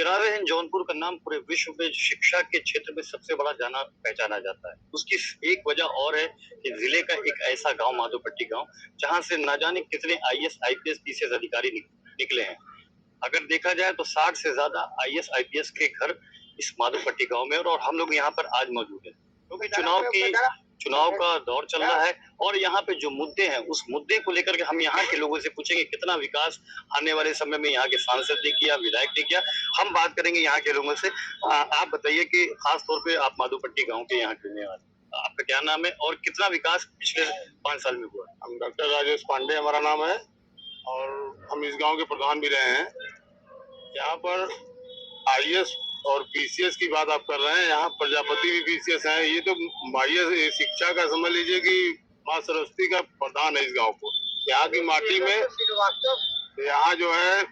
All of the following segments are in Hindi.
चिराग हिंद जौनपुर का नाम पूरे विश्व में शिक्षा के क्षेत्र में सबसे बड़ा जाना पहचाना जाता है। उसकी एक वजह और है कि जिले का एक ऐसा गांव माधोपट्टी गांव जहां से न जाने कितने आईएएस आईपीएस पीसीएस अधिकारी निकले हैं। अगर देखा जाए तो 60 से ज्यादा आईएएस आईपीएस के घर इस माधोपट्टी गांव में और हम लोग यहाँ पर आज मौजूद है क्योंकि चुनाव का दौर चल रहा है और यहाँ पे जो मुद्दे हैं उस मुद्दे को लेकर के हम यहाँ के लोगों से पूछेंगे कितना विकास आने वाले समय में यहाँ के सांसद ने किया, विधायक ने किया। हम बात करेंगे यहाँ के लोगों से। आप बताइए कि खास तौर पे आप माधोपट्टी गांव के यहाँ के रहने वाले, आपका क्या नाम है और कितना विकास पिछले 5 साल में हुआ? हम डॉक्टर राजेश पांडे हमारा नाम है और हम इस गांव के प्रधान भी रहे हैं। यहाँ पर आईएएस और पीसीएस की बात आप कर रहे हैं, यहाँ प्रजापति भी पीसीएस हैं। ये तो आईएएस शिक्षा का समझ लीजिए कि माँ सरस्वती का प्रधान है इस गांव को। यहाँ की माटी में यहाँ जो है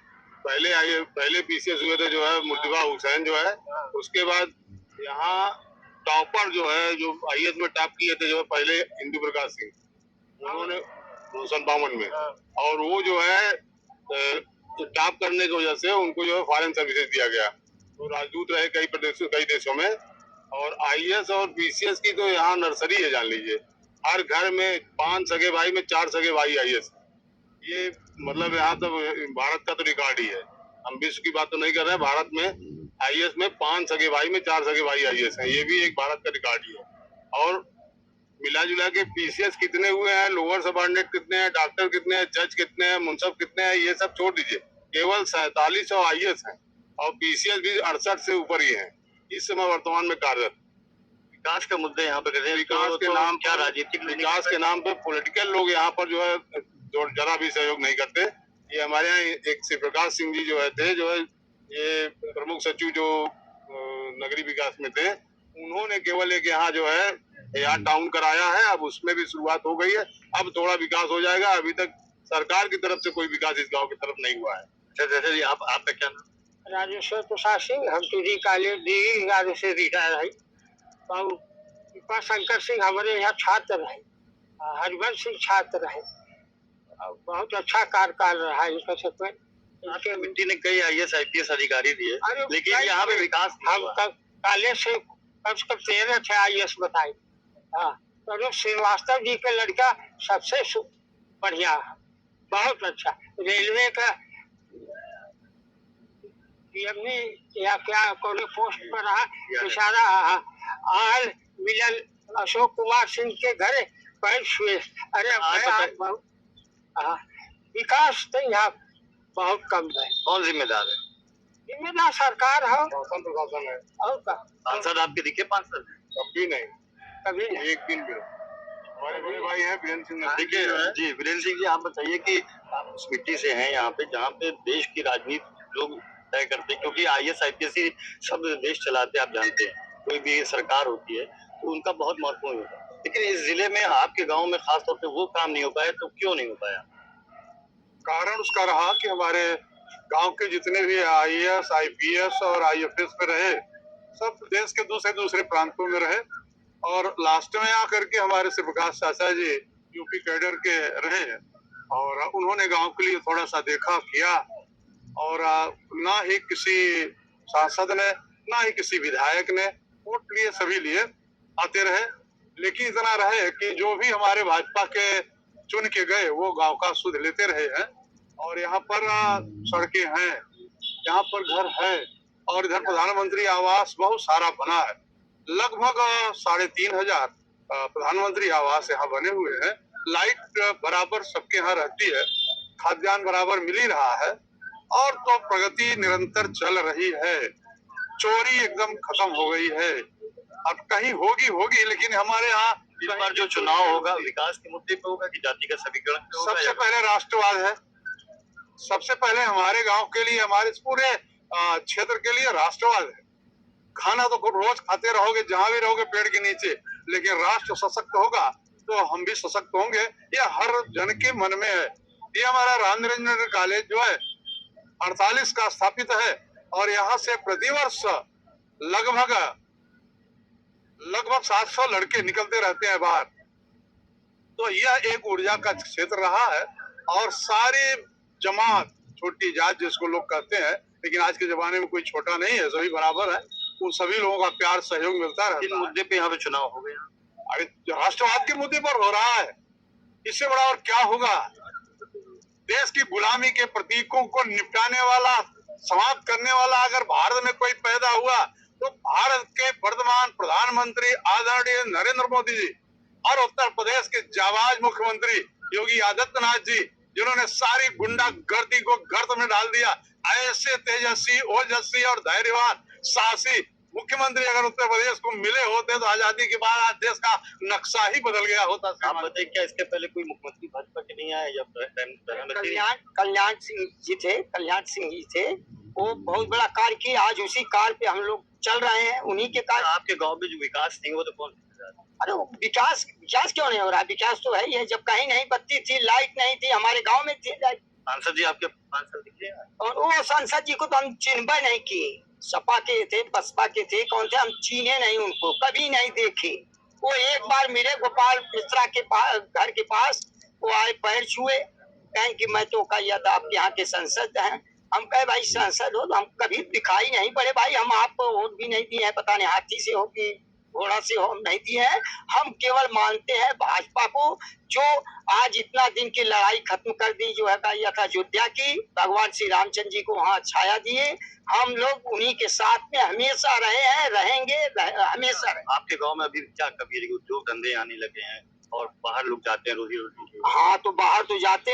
पहले पीसीएस हुए थे जो है मुर्तबा हुसैन जो है, उसके बाद यहाँ टॉपर जो है जो आईएएस में टॉप किए थे जो है पहले इंदु प्रकाश सिंह, उन्होंने 1952 में, और वो जो है टॉप करने की वजह से उनको जो है फॉरेन सर्विसेज दिया गया, तो राजदूत रहे कई देशों में। और आईएएस और पीसीएस की तो यहाँ नर्सरी है, जान लीजिए। हर घर में 5 सगे भाई में 4 सगे भाई आईएएस। ये मतलब यहाँ तो भारत का तो रिकॉर्ड ही है। हम विश्व की बात तो नहीं कर रहे हैं, भारत में आईएएस में 5 सगे भाई में 4 सगे भाई आईएएस हैं, ये भी एक भारत का रिकॉर्ड ही है। और मिला जुला के पीसीएस कितने हुए हैं, लोअर सबऑर्डिनेट कितने हैं, डॉक्टर कितने हैं, जज कितने हैं, मुंसफ कितने हैं, ये सब छोड़ दीजिए, केवल 4700 आईएएस हैं और पीसीएस भी 68 से ऊपर ही है इस समय वर्तमान में कार्यरत। विकास का मुद्दे यहाँ पे कहते हैं, विकास के नाम क्या राजनीतिक विकास के नाम पे पॉलिटिकल लोग यहाँ पर जो है जरा भी सहयोग नहीं करते। ये हमारे यहाँ एक श्री प्रकाश सिंह जी जो है ये प्रमुख सचिव जो नगरीय विकास में थे, उन्होंने केवल एक यहाँ जो है यहाँ टाउन कराया है। अब उसमें भी शुरुआत हो गई है, अब थोड़ा विकास हो जाएगा। अभी तक सरकार की तरफ से कोई विकास इस गांव की तरफ नहीं हुआ है। जैसे जी आपका क्या नाम? राजेश्वर प्रसाद सिंह, हम टीडी कॉलेज डी से रिटायर है। और कृपा शंकर सिंह हमारे यहाँ छात्र रहे, हरिवंश सिंह छात्र रहे, बहुत अच्छा कार्यकाल रहा इनका सब। आपके मिट्टी ने कई आईएएस आईपीएस अधिकारी दिए, लेकिन यहाँ पे विकास हम कॉलेज से कम से कम 13 थे आईएएस बताए। हाँ, तो श्रीवास्तव जी का लड़का सबसे बढ़िया, बहुत अच्छा। रेलवे का या क्या कोई पोस्ट पर रहा इशारा आल मिलन अशोक कुमार सिंह के घर पैर छुए। अरे विकास तो यहाँ बहुत कम है। कौन जिम्मेदार है? जिम्मेदार सरकार है, प्रशासन है। और का सांसद आपके दिखे 5 साल? कभी नहीं, कभी नहीं। एक दिन भी। हमारे बड़े भाई हैं वीरेंद्र सिंह। देखिए जी, वीरेंद्र सिंह जी, आप बताइए कि आप उस मिट्टी से हैं यहाँ पे जहाँ पे देश की राजनीति लोग तय करते हैं, क्योंकि आईएएस आईपीएस ही सब देश चलाते हैं। आप जानते हैं कोई भी सरकार होती है तो उनका बहुत महत्वपूर्ण होता है, लेकिन इस जिले में आपके गांव में खास तौर पे वो काम नहीं हो पाया। तो क्यों नहीं हो पाया? कारण उसका रहा कि हमारे गांव के जितने भी आईएएस आईपीएस और आईएफएस पे रहे, सब देश के दूसरे प्रांतों में रहे, और लास्ट में आकर के हमारे श्री प्रकाश चाचा जी यूपी कैडर के रहे और उन्होंने गांव के लिए थोड़ा सा देखा किया, और ना ही किसी सांसद ने ना ही किसी विधायक ने वोट लिए, सभी लिए आते रहे। लेकिन इतना रहे कि जो भी हमारे भाजपा के चुन के गए वो गांव का सुध लेते रहे हैं। और यहाँ पर सड़कें हैं, यहाँ पर घर है, और इधर प्रधानमंत्री आवास बहुत सारा बना है। लगभग 3500 प्रधानमंत्री आवास यहाँ बने हुए हैं। लाइट बराबर सबके यहाँ रहती है, खाद्यान्न बराबर मिल ही रहा है, और तो प्रगति निरंतर चल रही है। चोरी एकदम खत्म हो गई है। अब कहीं होगी, लेकिन हमारे यहाँ इस बार जो चुनाव होगा विकास के मुद्दे पे होगा कि जाति का समीकरण? सबसे पहले राष्ट्रवाद है। सबसे पहले हमारे गांव के लिए, हमारे पूरे क्षेत्र के लिए राष्ट्रवाद है। खाना तो रोज खाते रहोगे जहां भी रहोगे पेड़ के नीचे, लेकिन राष्ट्र सशक्त होगा तो हम भी सशक्त होंगे, ये हर जन के मन में है। ये हमारा राम निरंजन कॉलेज जो है 48 का स्थापित है, और यहाँ से प्रतिवर्ष लगभग 700 लड़के निकलते रहते हैं बाहर। तो यह एक ऊर्जा का क्षेत्र रहा है, और सारे जमात, छोटी जात जिसको लोग कहते हैं, लेकिन आज के जमाने में कोई छोटा नहीं है, सभी बराबर है। उन सभी लोगों का प्यार सहयोग मिलता किन रहता है। मुद्दे पे यहाँ पे चुनाव हो गया? अरे राष्ट्रवाद के मुद्दे पर हो रहा है, इससे बड़ा और क्या होगा। देश की गुलामी के प्रतीकों को निपटाने वाला, समाप्त करने वाला अगर भारत में कोई पैदा हुआ तो भारत के वर्तमान प्रधानमंत्री आदरणीय नरेंद्र मोदी जी और उत्तर प्रदेश के जाबाज मुख्यमंत्री योगी आदित्यनाथ जी, जिन्होंने सारी गुंडागर्दी को गर्त में डाल दिया। ऐसे तेजस्वी, ओजस्वी और धैर्यवान, साहसी मुख्यमंत्री अगर उत्तर प्रदेश को मिले होते तो आजादी के बाद आज देश का नक्शा ही बदल गया होता। आप बताइए, क्या इसके पहले कोई मुख्यमंत्री भाजपा के नहीं आए या प्रधानमंत्री? कल्याण सिंह जी थे, कल्याण सिंह जी थे, वो बहुत बड़ा कार्य किए। आज उसी कार्य पे हम लोग चल रहे हैं, उन्हीं के कार्य। आपके गांव में जो विकास नहीं हुआ तो कौन? अरे विकास क्यों नहीं हो रहा? विकास तो है ही है। जब कहीं नहीं बत्ती थी, लाइट नहीं थी, हमारे गांव में थी लाइट। सांसद जी आपके सांसद दिखे? और वो सांसद जी को तो हम चिन्ह नहीं किए। सपा के थे, बसपा के थे, कौन थे, हम चीने नहीं उनको, कभी नहीं देखे। वो एक बार मेरे गोपाल मिश्रा के पास, घर के पास वो आए, पैर छुए, कहें कि मैं तो कहा था आप यहाँ के सांसद हैं। हम कहे भाई सांसद हो तो हम कभी दिखाई नहीं पड़े भाई, हम आपको वोट भी नहीं दिए हैं, पता नहीं हाथी से हो कि घोड़ा से हो, हम नहीं दिए हैं। हम केवल मानते हैं भाजपा को, जो आज इतना दिन की लड़ाई खत्म कर दी, जो है यह था अयोध्या की, भगवान श्री रामचंद्र जी को वहाँ छाया दिए। हम लोग उन्हीं के साथ में हमेशा रहे हैं, रहेंगे, हमेशा रहे। आपके गांव में अभी क्या कभी उद्योग धंधे आने लगे हैं और बाहर लोग जाते हैं रोजी रोटी के लिए? हाँ, तो बाहर तो जाते हैं।